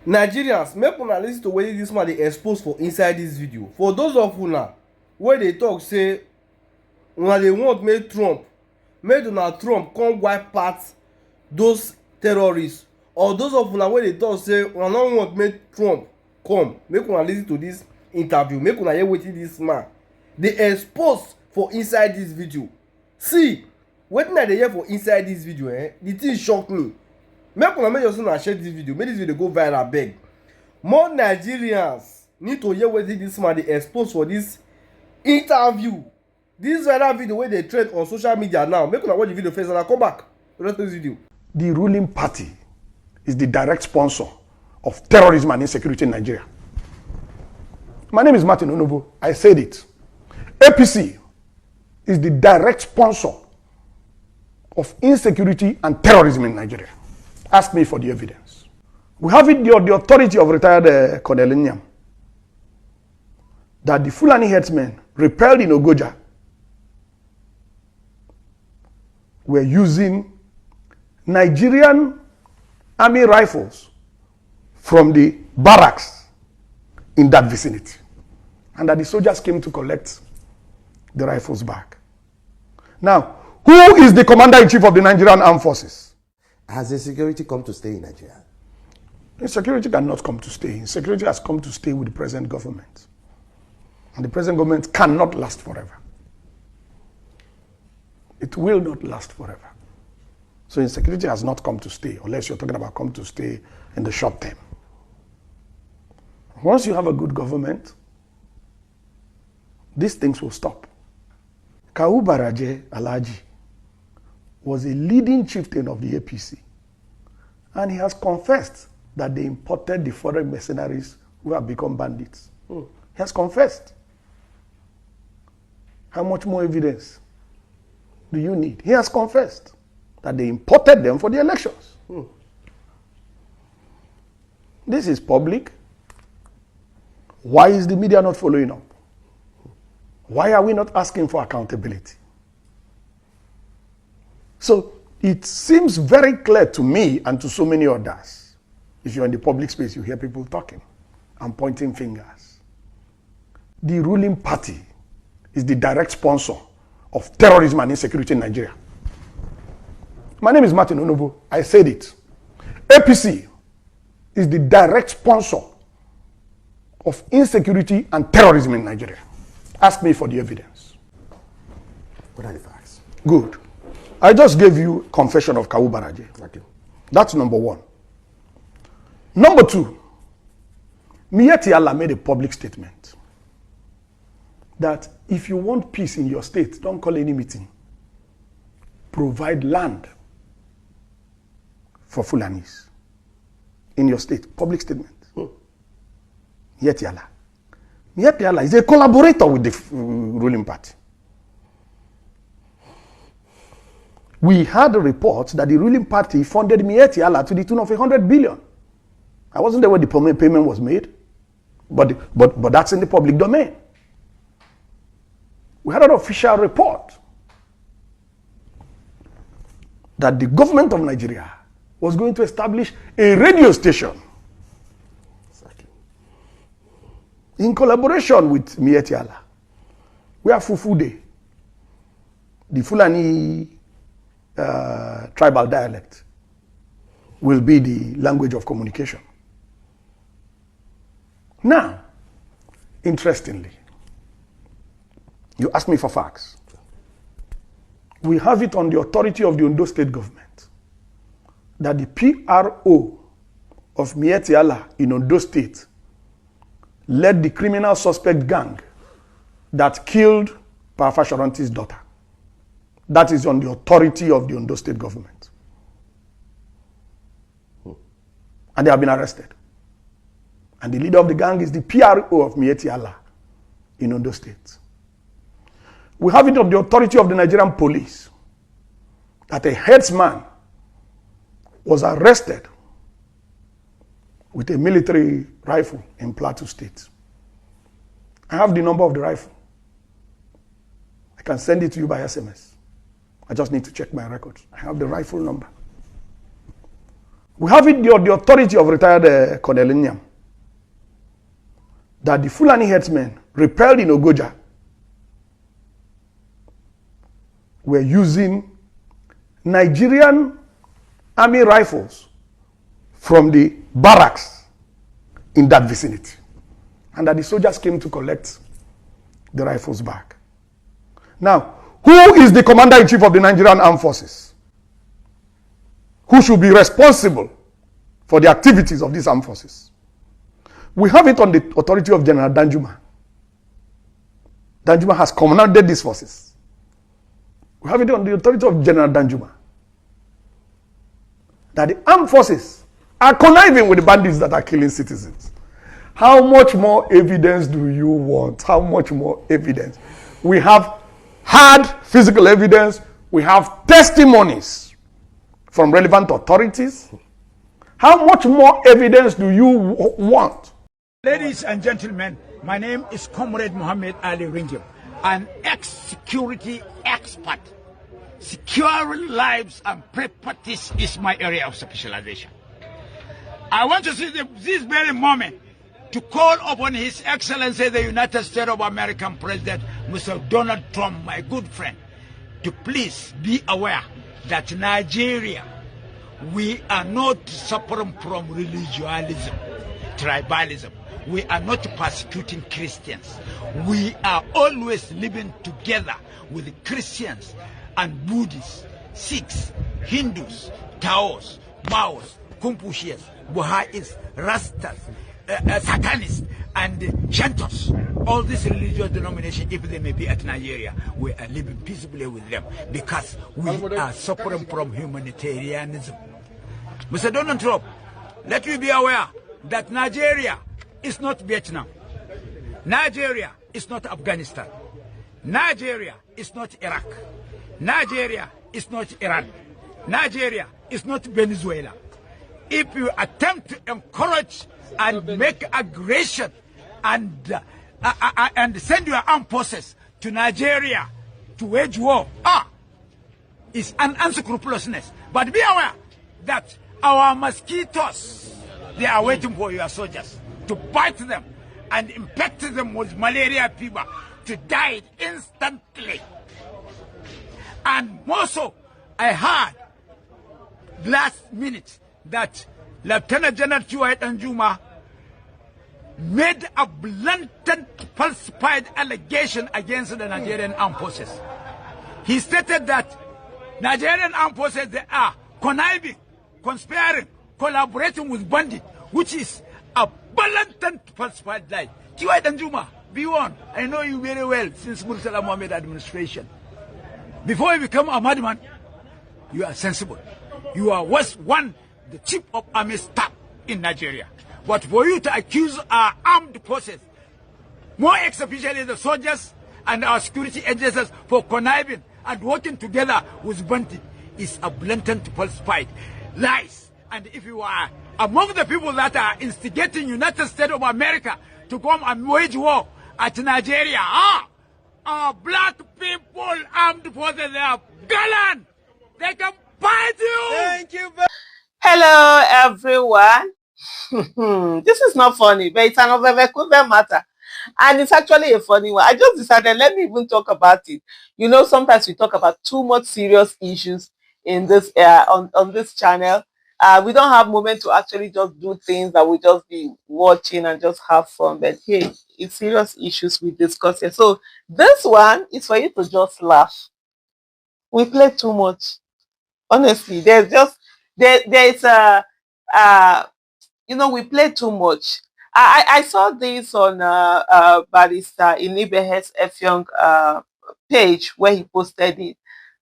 Nigerians, make una listen to wetin dis man dey expose for inside dis video. For those of una wey dey talk say una dey want make Donald Trump come wipe out those terrorists, or those of una wey dey talk say una no want make Trump come, make una listen to dis interview, make una hear wetin dis man dey expose for inside dis video. See wetin I dey hear for inside dis video, the thing shock me. Make sure una share dis video, make dis video go viral abeg. More Nigerians need to hear wetin dis man dey expose for dis interview. Dis viral video wey dey trend on social media now, make una watch the video first and I come back to rest of this video. The ruling party is the direct sponsor of terrorism and insecurity in Nigeria. My name is Martin Tinubu. I said it. APC is the direct sponsor of insecurity and terrorism in Nigeria. Ask me for the evidence. We have it the authority of retired Colonel Nnamdi that the Fulani herdsmen repelled in Ogoja were using Nigerian army rifles from the barracks in that vicinity, and that the soldiers came to collect the rifles back. Now, who is the commander-in-chief of the Nigerian Armed Forces? Has insecurity come to stay in Nigeria? Insecurity cannot come to stay. Insecurity has come to stay with the present government. And the present government cannot last forever. It will not last forever. So insecurity has not come to stay, unless you're talking about come to stay in the short term. Once you have a good government, these things will stop. Kawu Baraje Alhaji was a leading chieftain of the APC, and he has confessed that they imported the foreign mercenaries who have become bandits. He has confessed. How much more evidence do you need? He has confessed that they imported them for the elections. This is public. Why is the media not following up? Why are we not asking for accountability? So it seems very clear to me and to so many others. If you're in the public space, you hear people talking and pointing fingers. The ruling party is the direct sponsor of terrorism and insecurity in Nigeria. My name is Martin Tinubu. I said it. APC is the direct sponsor of insecurity and terrorism in Nigeria. Ask me for the evidence. What are the facts? Good. I just gave you confession of Kawu Baraje. Okay. That's number one. Number two, Miyetti Allah made a public statement that if you want peace in your state, don't call any meeting. Provide land for Fulanis in your state. Public statement. Miyetti Allah. Miyetti Allah is a collaborator with the ruling party. We had a report that the ruling party funded Miyetti Allah to the tune of 100 billion. I wasn't there when the payment was made, but that's in the public domain. We had an official report that the government of Nigeria was going to establish a radio station in collaboration with Miyetti Allah, where Fufude, the Fulani tribal dialect, will be the language of communication. Now, interestingly, you asked me for facts. We have it on the authority of the Ondo state government that the PRO of Miyetti Allah in Ondo state led the criminal suspect gang that killed Parafa Shoranti's daughter. That is on the authority of the Ondo state government. And they have been arrested. And the leader of the gang is the PRO of Miyetti Allah in Ondo state. We have it on the authority of the Nigerian police that a headsman was arrested with a military rifle in Plateau State. I have the number of the rifle. I can send it to you by SMS. I just need to check my records. I have the rifle number. We have it the authority of retired Colonel Nyam that the Fulani headsmen repelled in Ogoja were using Nigerian army rifles from the barracks in that vicinity, and that the soldiers came to collect the rifles back. Now, who is the commander-in-chief of the Nigerian Armed Forces? Who should be responsible for the activities of these armed forces? We have it on the authority of General Danjuma. Danjuma has commanded these forces. We have it on the authority of General Danjuma that the armed forces are conniving with the bandits that are killing citizens. How much more evidence do you want? How much more evidence? We have hard physical evidence. We have testimonies from relevant authorities. How much more evidence do you want? Ladies and gentlemen, my name is Comrade Mohammed Ali Ringim, an ex-security expert. Securing lives and properties is my area of specialization. I want to see this very moment to call upon His Excellency, the United States of American President, Mr. Donald Trump, my good friend, to please be aware that Nigeria, we are not suffering from religiosism, tribalism. We are not persecuting Christians. We are always living together with Christians and Buddhists, Sikhs, Hindus, Taos, Maos, Confucius, Baha'is, Rastas, Satanists, and Shantos. All these religious denominations, if they may be at Nigeria, we are living peaceably with them because we are suffering from humanitarianism. Mr. Donald Trump, let me be aware that Nigeria is not Vietnam. Nigeria is not Afghanistan. Nigeria is not Iraq. Nigeria is not Iran. Nigeria is not Venezuela. If you attempt to encourage and make aggression and send your armed forces to Nigeria to wage war, it's an unscrupulousness. But be aware that our mosquitoes, they are waiting for your soldiers to bite them and infect them with malaria fever to die instantly. And more so, I heard last minute that Lieutenant General Chiwai Danjuma made a blatant falsified allegation against the Nigerian armed forces. He stated that Nigerian armed forces, they are conniving, conspiring, collaborating with bandits, which is a blatant falsified lie. Chiwai Danjuma, be warned. I know you very well since Murtala Mohammed administration. Before you become a madman, you are sensible. You are the chief of army staff in Nigeria. But for you to accuse our armed forces, more especially the soldiers and our security agencies, for conniving and working together with bandits, is a blatant falsified lies. And if you are among the people that are instigating United States of America to come and wage war at Nigeria, our black people armed forces, they are gallant. They can fight you. Thank you. Hello, everyone. This is not funny, but it's an overwhelming matter. And it's actually a funny one. I just decided, let me even talk about it. You know, sometimes we talk about too much serious issues in this on this channel. We don't have moment to actually just do things that we just be watching and just have fun. But hey, it's serious issues we discuss here. So this one is for you to just laugh. We play too much. Honestly, there's we play too much. I saw this on Barrister Inibehes Effiong page where he posted it,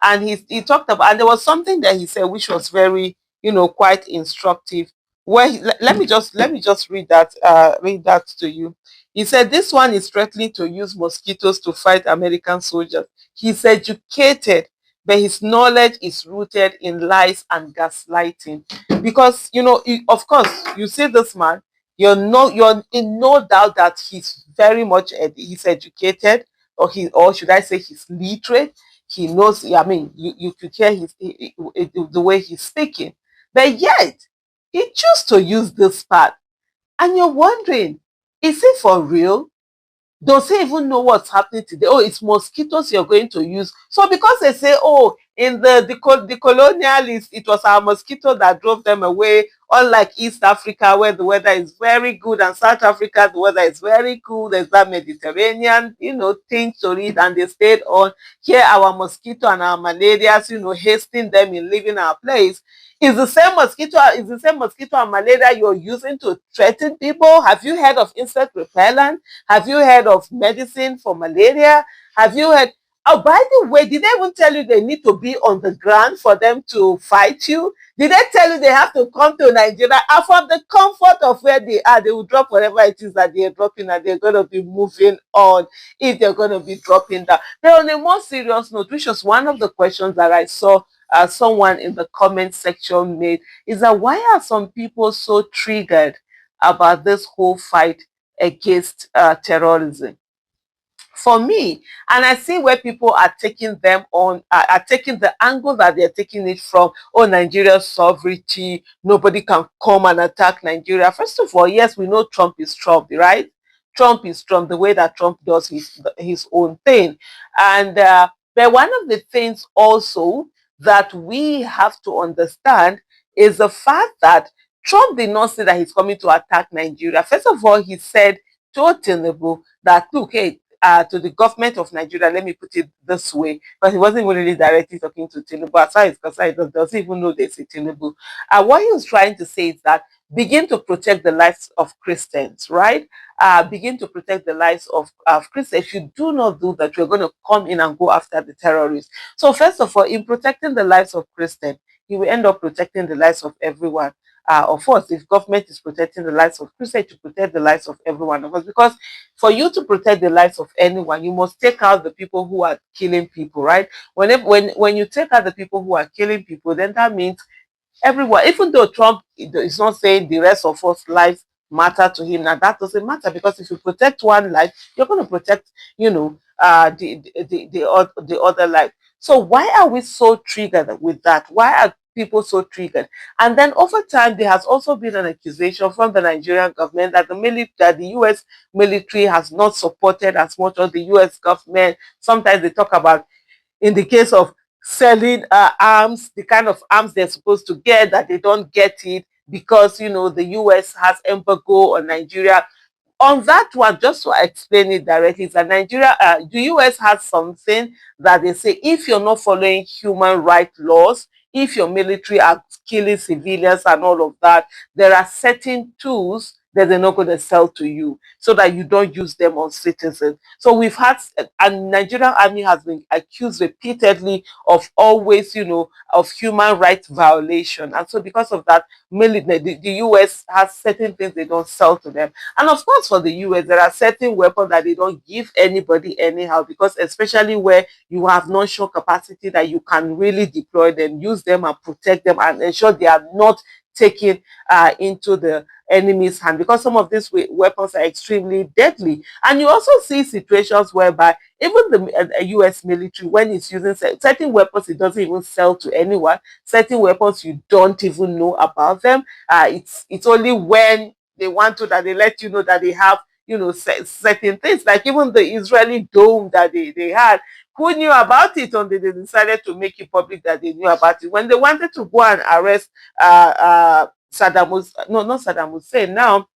and he talked about, and there was something that he said which was very, quite instructive. Where let me just read that to you. He said this one is threatening to use mosquitoes to fight American soldiers. He's educated, but his knowledge is rooted in lies and gaslighting. Because of course, you see this man, you're in no doubt that he's very much he's educated, or should I say he's literate. He knows. I mean, you could hear the way he's speaking, but yet he chose to use this part. And you're wondering, is it for real? Does he even know what's happening today? Oh, it's mosquitoes you're going to use. So because they say, oh, in the colonialists, it was our mosquito that drove them away, unlike East Africa, where the weather is very good, and South Africa, the weather is very cool. There's that Mediterranean, thing to it, and they stayed on. Here, our mosquito and our malarias, hastening them in leaving our place. Is the same mosquito and malaria you're using to threaten people? Have you heard of insect repellent? Have you heard of medicine for malaria? Have you heard? Oh, by the way, did they even tell you they need to be on the ground for them to fight you? Did they tell you they have to come to Nigeria? And from the comfort of where they are, they will drop whatever it is that they are dropping, and they're going to be moving on if they're going to be dropping down. But on a more serious note, which was one of the questions that I saw someone in the comment section made, is that why are some people so triggered about this whole fight against terrorism? For me, and I see where people are taking them on, are taking the angle that they're taking it from, oh, Nigeria's sovereignty, nobody can come and attack Nigeria. First of all, yes, we know Trump is Trump, right? Trump is Trump, the way that Trump does his own thing. And but one of the things also that we have to understand is the fact that Trump did not say that he's coming to attack Nigeria. First of all, he said to Tinubu that, look, hey, to the government of Nigeria, let me put it this way, because he wasn't even really directly talking to Tinubu. As far as concerned, he doesn't even know there's a Tinubu. What he was trying to say is that begin to protect the lives of Christians, right? Begin to protect the lives of Christians. If you do not do that, you're going to come in and go after the terrorists. So first of all, in protecting the lives of Christians, he will end up protecting the lives of everyone. Of course, if government is protecting the lives of Christians, to protect the lives of every one of us, because for you to protect the lives of anyone, you must take out the people who are killing people, right? When you take out the people who are killing people, then that means everyone, even though Trump is not saying the rest of us lives matter to him, now that doesn't matter, because if you protect one life, you're going to protect, the other life. So why are we so triggered with that? Why are people so triggered? And then over time, there has also been an accusation from the Nigerian government that the U.S. military has not supported as much as the U.S. government. Sometimes they talk about, in the case of selling arms, the kind of arms they're supposed to get, that they don't get it because, the US has embargo on Nigeria. On that one, just to explain it directly, is that the US has something that they say, if you're not following human rights laws, if your military are killing civilians and all of that, there are certain tools that they're not going to sell to you so that you don't use them on citizens. So we've had, and Nigerian army has been accused repeatedly of always, of human rights violation. And so because of that, the US has certain things they don't sell to them. And of course, for the US, there are certain weapons that they don't give anybody anyhow, because especially where you have non-shock capacity that you can really deploy them, use them and protect them and ensure they are not taken into the enemy's hand, because some of these weapons are extremely deadly. And you also see situations whereby even the US military, when it's using certain weapons, it doesn't even sell to anyone. Certain weapons, you don't even know about them. It's only when they want to that they let you know that they have, certain things, like even the Israeli dome that they had. Who knew about it until they decided to make it public that they knew about it? When they wanted to go and arrest not Saddam Hussein, now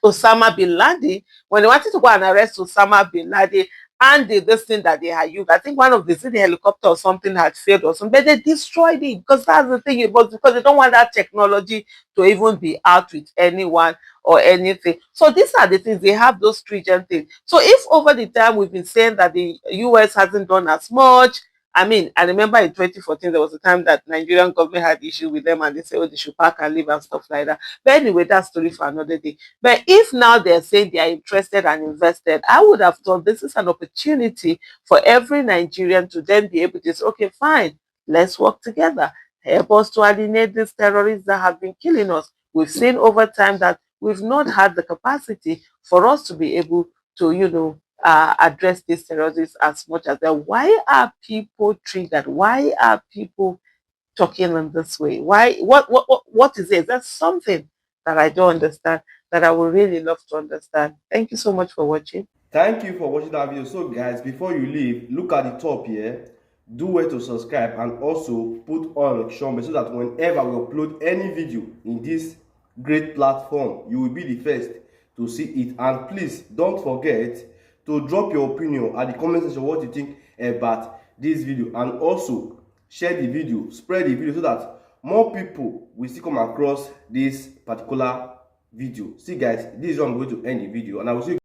Osama bin Laden, when they wanted to go and arrest Osama bin Laden, and this thing that they had used, I think one of the helicopter or something had failed or something, but they destroyed it, because that's the thing about, because they don't want that technology to even be out with anyone or anything. So these are the things, they have those stringent things. So if over the time we've been saying that the US hasn't done as much, I mean, I remember in 2014, there was a time that Nigerian government had issue with them and they said, oh, they should pack and leave and stuff like that. But anyway, that's story for another day. But if now they're saying they are interested and invested, I would have thought this is an opportunity for every Nigerian to then be able to say, okay, fine, let's work together. Help us to alienate these terrorists that have been killing us. We've seen over time that we've not had the capacity for us to be able to, address these terrorists as much as that. Why are people triggered? Why are people talking in this way? Why? What is it? That's something that I don't understand, that I would really love to understand. Thank you so much for watching. Thank you for watching that video. So guys, before you leave, look at the top here. Do well to subscribe and also put on notification bell so that whenever we upload any video in this great platform, you will be the first to see it. And please don't forget to drop your opinion at the comment section what you think about this video, and also share the video, spread the video so that more people will still come across this particular video. See guys, this is how I'm going to end the video, and I will see you